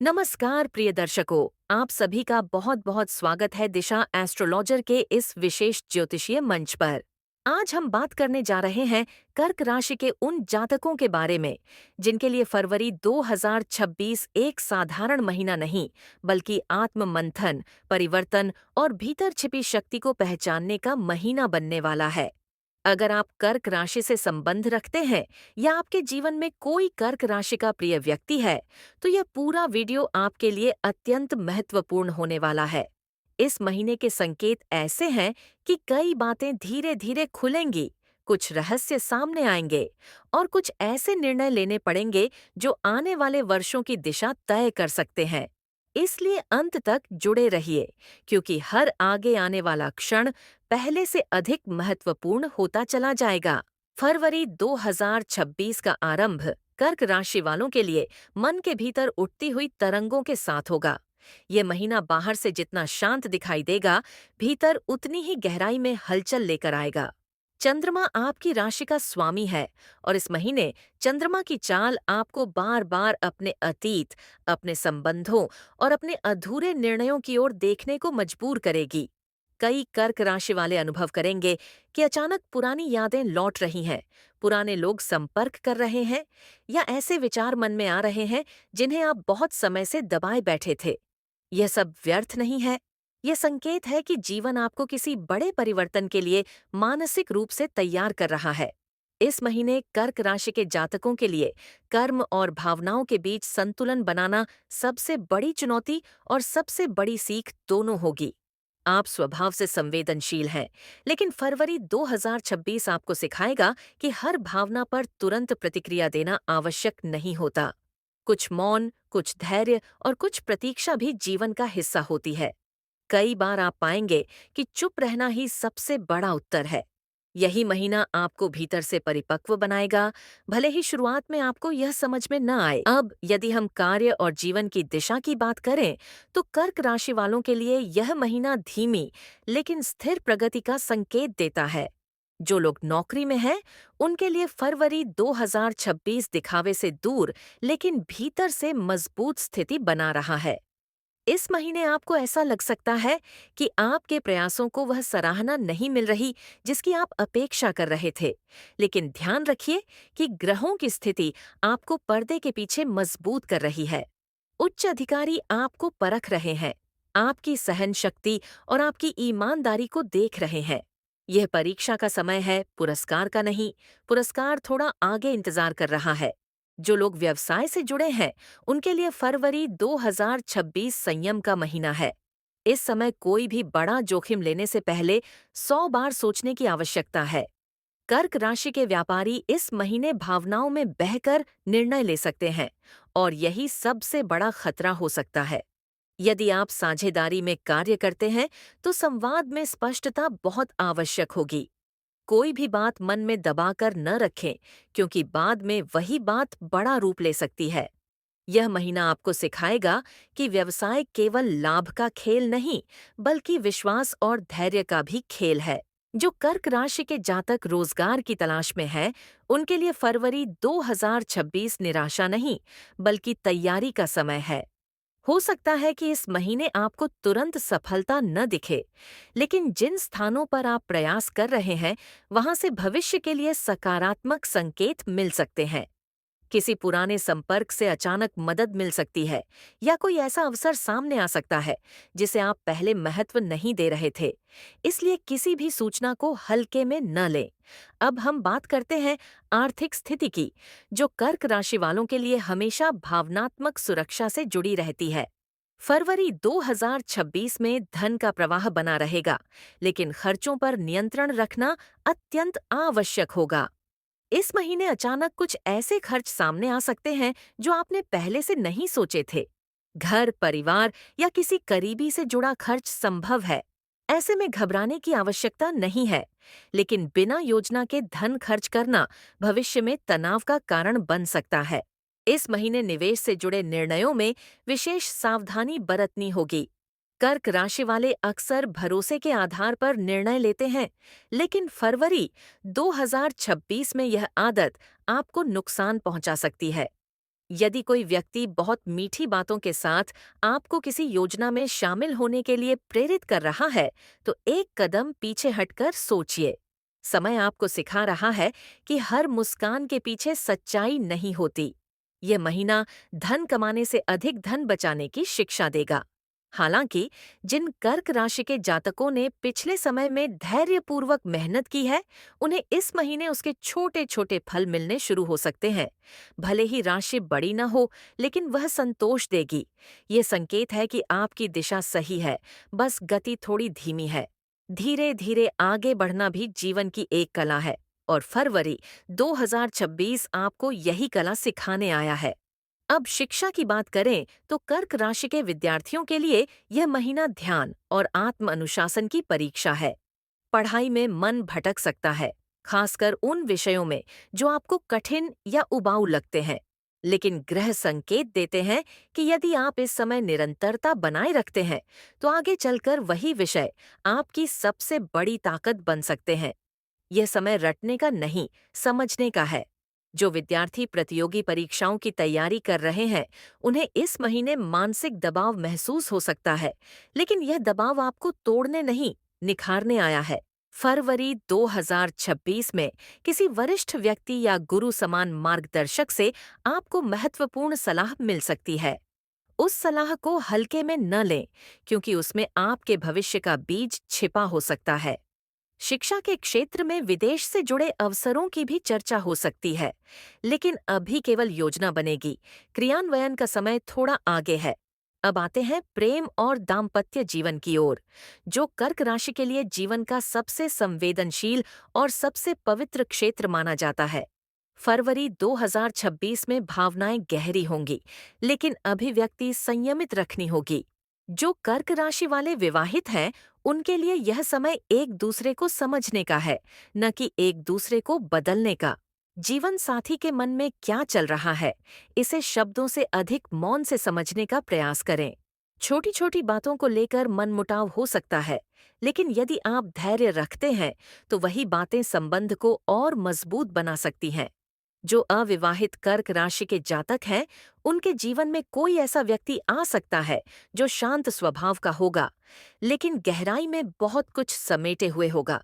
नमस्कार प्रिय दर्शकों, आप सभी का बहुत बहुत स्वागत है दिशा एस्ट्रोलॉजर के इस विशेष ज्योतिषीय मंच पर। आज हम बात करने जा रहे हैं कर्क राशि के उन जातकों के बारे में जिनके लिए फरवरी 2026 एक साधारण महीना नहीं, बल्कि आत्म मंथन, परिवर्तन और भीतर छिपी शक्ति को पहचानने का महीना बनने वाला है। अगर आप कर्क राशि से संबंध रखते हैं या आपके जीवन में कोई कर्क राशि का प्रिय व्यक्ति है, तो यह पूरा वीडियो आपके लिए अत्यंत महत्वपूर्ण होने वाला है। इस महीने के संकेत ऐसे हैं कि कई बातें धीरे धीरे खुलेंगी, कुछ रहस्य सामने आएंगे और कुछ ऐसे निर्णय लेने पड़ेंगे जो आने वाले वर्षों की दिशा तय कर सकते हैं। इसलिए अंत तक जुड़े रहिए, क्योंकि हर आगे आने वाला क्षण पहले से अधिक महत्वपूर्ण होता चला जाएगा। फरवरी 2026 का आरंभ कर्क राशि वालों के लिए मन के भीतर उठती हुई तरंगों के साथ होगा। ये महीना बाहर से जितना शांत दिखाई देगा, भीतर उतनी ही गहराई में हलचल लेकर आएगा। चंद्रमा आपकी राशि का स्वामी है और इस महीने चंद्रमा की चाल आपको बार बार अपने अतीत, अपने संबंधों और अपने अधूरे निर्णयों की ओर देखने को मजबूर करेगी। कई कर्क राशि वाले अनुभव करेंगे कि अचानक पुरानी यादें लौट रही हैं, पुराने लोग संपर्क कर रहे हैं या ऐसे विचार मन में आ रहे हैं जिन्हें आप बहुत समय से दबाए बैठे थे। यह सब व्यर्थ नहीं है। यह संकेत है कि जीवन आपको किसी बड़े परिवर्तन के लिए मानसिक रूप से तैयार कर रहा है। इस महीने कर्क राशि के जातकों के लिए कर्म और भावनाओं के बीच संतुलन बनाना सबसे बड़ी चुनौती और सबसे बड़ी सीख दोनों होगी। आप स्वभाव से संवेदनशील हैं, लेकिन फरवरी 2026 आपको सिखाएगा कि हर भावना पर तुरंत प्रतिक्रिया देना आवश्यक नहीं होता। कुछ मौन, कुछ धैर्य और कुछ प्रतीक्षा भी जीवन का हिस्सा होती है। कई बार आप पाएंगे कि चुप रहना ही सबसे बड़ा उत्तर है। यही महीना आपको भीतर से परिपक्व बनाएगा, भले ही शुरुआत में आपको यह समझ में न आए। अब यदि हम कार्य और जीवन की दिशा की बात करें, तो कर्क राशि वालों के लिए यह महीना धीमी लेकिन स्थिर प्रगति का संकेत देता है। जो लोग नौकरी में हैं, उनके लिए फरवरी 2026 दिखावे से दूर लेकिन भीतर से मजबूत स्थिति बना रहा है। इस महीने आपको ऐसा लग सकता है कि आपके प्रयासों को वह सराहना नहीं मिल रही जिसकी आप अपेक्षा कर रहे थे। लेकिन ध्यान रखिए कि ग्रहों की स्थिति आपको पर्दे के पीछे मजबूत कर रही है। उच्च अधिकारी आपको परख रहे हैं, आपकी सहन शक्ति और आपकी ईमानदारी को देख रहे हैं। यह परीक्षा का समय है, पुरस्कार का नहीं। पुरस्कार थोड़ा आगे इंतजार कर रहा है। जो लोग व्यवसाय से जुड़े हैं, उनके लिए फरवरी 2026 संयम का महीना है। इस समय कोई भी बड़ा जोखिम लेने से पहले 100 बार सोचने की आवश्यकता है। कर्क राशि के व्यापारी इस महीने भावनाओं में बहकर निर्णय ले सकते हैं और यही सबसे बड़ा खतरा हो सकता है। यदि आप साझेदारी में कार्य करते हैं, तो संवाद में स्पष्टता बहुत आवश्यक होगी। कोई भी बात मन में दबाकर न रखें, क्योंकि बाद में वही बात बड़ा रूप ले सकती है। यह महीना आपको सिखाएगा कि व्यवसाय केवल लाभ का खेल नहीं, बल्कि विश्वास और धैर्य का भी खेल है। जो कर्क राशि के जातक रोजगार की तलाश में हैं, उनके लिए फरवरी 2026 निराशा नहीं, बल्कि तैयारी का समय है। हो सकता है कि इस महीने आपको तुरंत सफलता न दिखे, लेकिन जिन स्थानों पर आप प्रयास कर रहे हैं, वहां से भविष्य के लिए सकारात्मक संकेत मिल सकते हैं। किसी पुराने संपर्क से अचानक मदद मिल सकती है या कोई ऐसा अवसर सामने आ सकता है जिसे आप पहले महत्व नहीं दे रहे थे। इसलिए किसी भी सूचना को हल्के में न लें। अब हम बात करते हैं आर्थिक स्थिति की, जो कर्क राशि वालों के लिए हमेशा भावनात्मक सुरक्षा से जुड़ी रहती है। फरवरी 2026 में धन का प्रवाह बना रहेगा, लेकिन खर्चों पर नियंत्रण रखना अत्यंत आवश्यक होगा। इस महीने अचानक कुछ ऐसे खर्च सामने आ सकते हैं जो आपने पहले से नहीं सोचे थे। घर, परिवार या किसी करीबी से जुड़ा खर्च संभव है। ऐसे में घबराने की आवश्यकता नहीं है, लेकिन बिना योजना के धन खर्च करना भविष्य में तनाव का कारण बन सकता है। इस महीने निवेश से जुड़े निर्णयों में विशेष सावधानी बरतनी होगी। कर्क राशि वाले अक्सर भरोसे के आधार पर निर्णय लेते हैं, लेकिन फरवरी 2026 में यह आदत आपको नुकसान पहुंचा सकती है। यदि कोई व्यक्ति बहुत मीठी बातों के साथ आपको किसी योजना में शामिल होने के लिए प्रेरित कर रहा है, तो एक कदम पीछे हटकर सोचिए। समय आपको सिखा रहा है कि हर मुस्कान के पीछे सच्चाई नहीं होती। ये महीना धन कमाने से अधिक धन बचाने की शिक्षा देगा। हालांकि जिन कर्क राशि के जातकों ने पिछले समय में धैर्यपूर्वक मेहनत की है, उन्हें इस महीने उसके छोटे छोटे फल मिलने शुरू हो सकते हैं। भले ही राशि बड़ी न हो, लेकिन वह संतोष देगी। ये संकेत है कि आपकी दिशा सही है, बस गति थोड़ी धीमी है। धीरे धीरे आगे बढ़ना भी जीवन की एक कला है, और फरवरी 2026 आपको यही कला सिखाने आया है। अब शिक्षा की बात करें तो कर्क राशि के विद्यार्थियों के लिए यह महीना ध्यान और आत्म अनुशासन की परीक्षा है। पढ़ाई में मन भटक सकता है, खासकर उन विषयों में जो आपको कठिन या उबाऊ लगते हैं। लेकिन ग्रह संकेत देते हैं कि यदि आप इस समय निरंतरता बनाए रखते हैं, तो आगे चलकर वही विषय आपकी सबसे बड़ी ताकत बन सकते हैं। यह समय रटने का नहीं, समझने का है। जो विद्यार्थी प्रतियोगी परीक्षाओं की तैयारी कर रहे हैं, उन्हें इस महीने मानसिक दबाव महसूस हो सकता है, लेकिन यह दबाव आपको तोड़ने नहीं, निखारने आया है। फरवरी 2026 में किसी वरिष्ठ व्यक्ति या गुरु समान मार्गदर्शक से आपको महत्वपूर्ण सलाह मिल सकती है। उस सलाह को हल्के में न लें, क्योंकि उसमें आपके भविष्य का बीज छिपा हो सकता है। शिक्षा के क्षेत्र में विदेश से जुड़े अवसरों की भी चर्चा हो सकती है, लेकिन अभी केवल योजना बनेगी। क्रियान्वयन का समय थोड़ा आगे है। अब आते हैं प्रेम और दाम्पत्य जीवन की ओर, जो कर्क राशि के लिए जीवन का सबसे संवेदनशील और सबसे पवित्र क्षेत्र माना जाता है। फरवरी 2026 में भावनाएं गहरी होंगी, लेकिन अभिव्यक्ति संयमित रखनी होगी। जो कर्क राशि वाले विवाहित हैं, उनके लिए यह समय एक दूसरे को समझने का है, न कि एक दूसरे को बदलने का। जीवन साथी के मन में क्या चल रहा है, इसे शब्दों से अधिक मौन से समझने का प्रयास करें। छोटी छोटी बातों को लेकर मनमुटाव हो सकता है, लेकिन यदि आप धैर्य रखते हैं, तो वही बातें संबंध को और मजबूत बना सकती हैं। जो अविवाहित कर्क राशि के जातक हैं, उनके जीवन में कोई ऐसा व्यक्ति आ सकता है जो शांत स्वभाव का होगा, लेकिन गहराई में बहुत कुछ समेटे हुए होगा।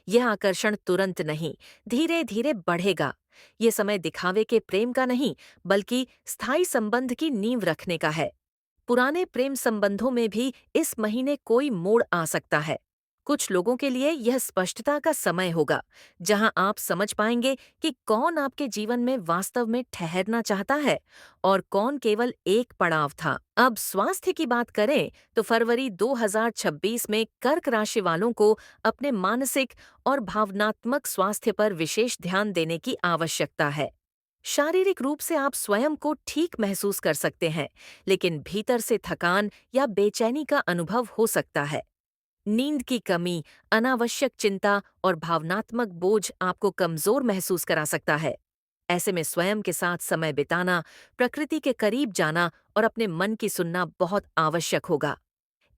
यह आकर्षण तुरंत नहीं, धीरे धीरे बढ़ेगा। ये समय दिखावे के प्रेम का नहीं, बल्कि स्थायी संबंध की नींव रखने का है। पुराने प्रेम संबंधों में भी इस महीने कोई मोड़ आ सकता है। कुछ लोगों के लिए यह स्पष्टता का समय होगा, जहां आप समझ पाएंगे कि कौन आपके जीवन में वास्तव में ठहरना चाहता है और कौन केवल एक पड़ाव था। अब स्वास्थ्य की बात करें तो फरवरी 2026 में कर्क राशि वालों को अपने मानसिक और भावनात्मक स्वास्थ्य पर विशेष ध्यान देने की आवश्यकता है। शारीरिक रूप से आप स्वयं को ठीक महसूस कर सकते हैं, लेकिन भीतर से थकान या बेचैनी का अनुभव हो सकता है। नींद की कमी, अनावश्यक चिंता और भावनात्मक बोझ आपको कमजोर महसूस करा सकता है। ऐसे में स्वयं के साथ समय बिताना, प्रकृति के करीब जाना और अपने मन की सुनना बहुत आवश्यक होगा।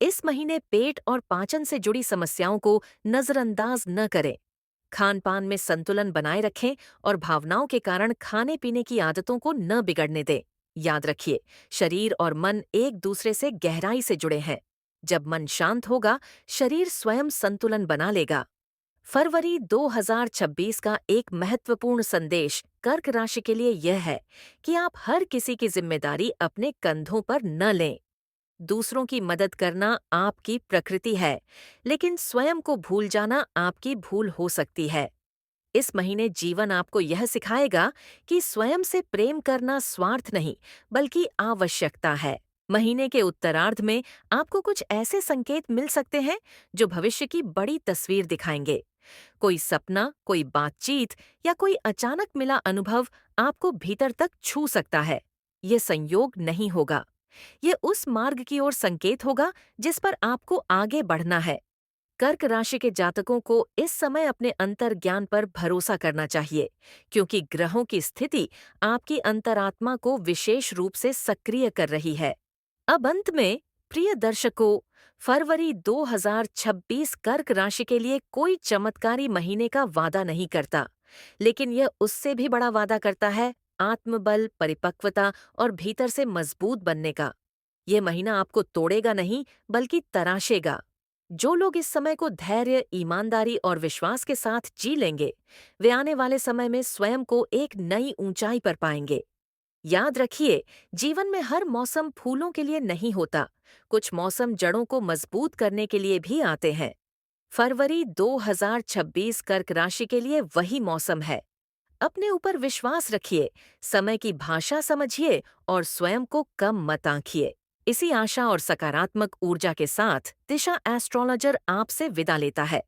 इस महीने पेट और पाचन से जुड़ी समस्याओं को नजरअंदाज न करें। खान पान में संतुलन बनाए रखें और भावनाओं के कारण खाने पीने की आदतों को न बिगड़ने दें। याद रखिए, शरीर और मन एक दूसरे से गहराई से जुड़े हैं। जब मन शांत होगा, शरीर स्वयं संतुलन बना लेगा। फरवरी 2026 का एक महत्वपूर्ण संदेश कर्क राशि के लिए यह है कि आप हर किसी की जिम्मेदारी अपने कंधों पर न लें। दूसरों की मदद करना आपकी प्रकृति है, लेकिन स्वयं को भूल जाना आपकी भूल हो सकती है। इस महीने जीवन आपको यह सिखाएगा कि स्वयं से प्रेम करना स्वार्थ नहीं, बल्कि आवश्यकता है। महीने के उत्तरार्ध में आपको कुछ ऐसे संकेत मिल सकते हैं जो भविष्य की बड़ी तस्वीर दिखाएंगे। कोई सपना, कोई बातचीत या कोई अचानक मिला अनुभव आपको भीतर तक छू सकता है। ये संयोग नहीं होगा, ये उस मार्ग की ओर संकेत होगा जिस पर आपको आगे बढ़ना है। कर्क राशि के जातकों को इस समय अपने अंतर्ज्ञान पर भरोसा करना चाहिए, क्योंकि ग्रहों की स्थिति आपकी अंतरात्मा को विशेष रूप से सक्रिय कर रही है। अब अंत में, प्रिय दर्शकों, फरवरी 2026 कर्क राशि के लिए कोई चमत्कारी महीने का वादा नहीं करता, लेकिन यह उससे भी बड़ा वादा करता है आत्मबल, परिपक्वता और भीतर से मजबूत बनने का। ये महीना आपको तोड़ेगा नहीं, बल्कि तराशेगा। जो लोग इस समय को धैर्य, ईमानदारी और विश्वास के साथ जी लेंगे, वे आने वाले समय में स्वयं को एक नई ऊंचाई पर पाएंगे। याद रखिए, जीवन में हर मौसम फूलों के लिए नहीं होता। कुछ मौसम जड़ों को मजबूत करने के लिए भी आते हैं। फरवरी 2026 कर्क राशि के लिए वही मौसम है। अपने ऊपर विश्वास रखिए, समय की भाषा समझिए और स्वयं को कम मत आंकिए। इसी आशा और सकारात्मक ऊर्जा के साथ दिशा एस्ट्रोलॉजर आपसे विदा लेता है।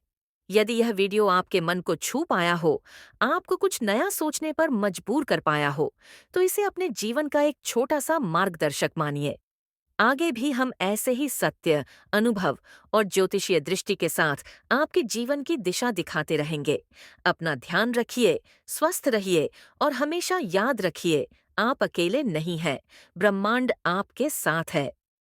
यदि यह वीडियो आपके मन को छू पाया हो, आपको कुछ नया सोचने पर मजबूर कर पाया हो, तो इसे अपने जीवन का एक छोटा सा मार्गदर्शक मानिए। आगे भी हम ऐसे ही सत्य, अनुभव और ज्योतिषीय दृष्टि के साथ आपके जीवन की दिशा दिखाते रहेंगे। अपना ध्यान रखिए, स्वस्थ रहिए और हमेशा याद रखिए, आप अकेले नहीं हैं। ब्रह्मांड आपके साथ है।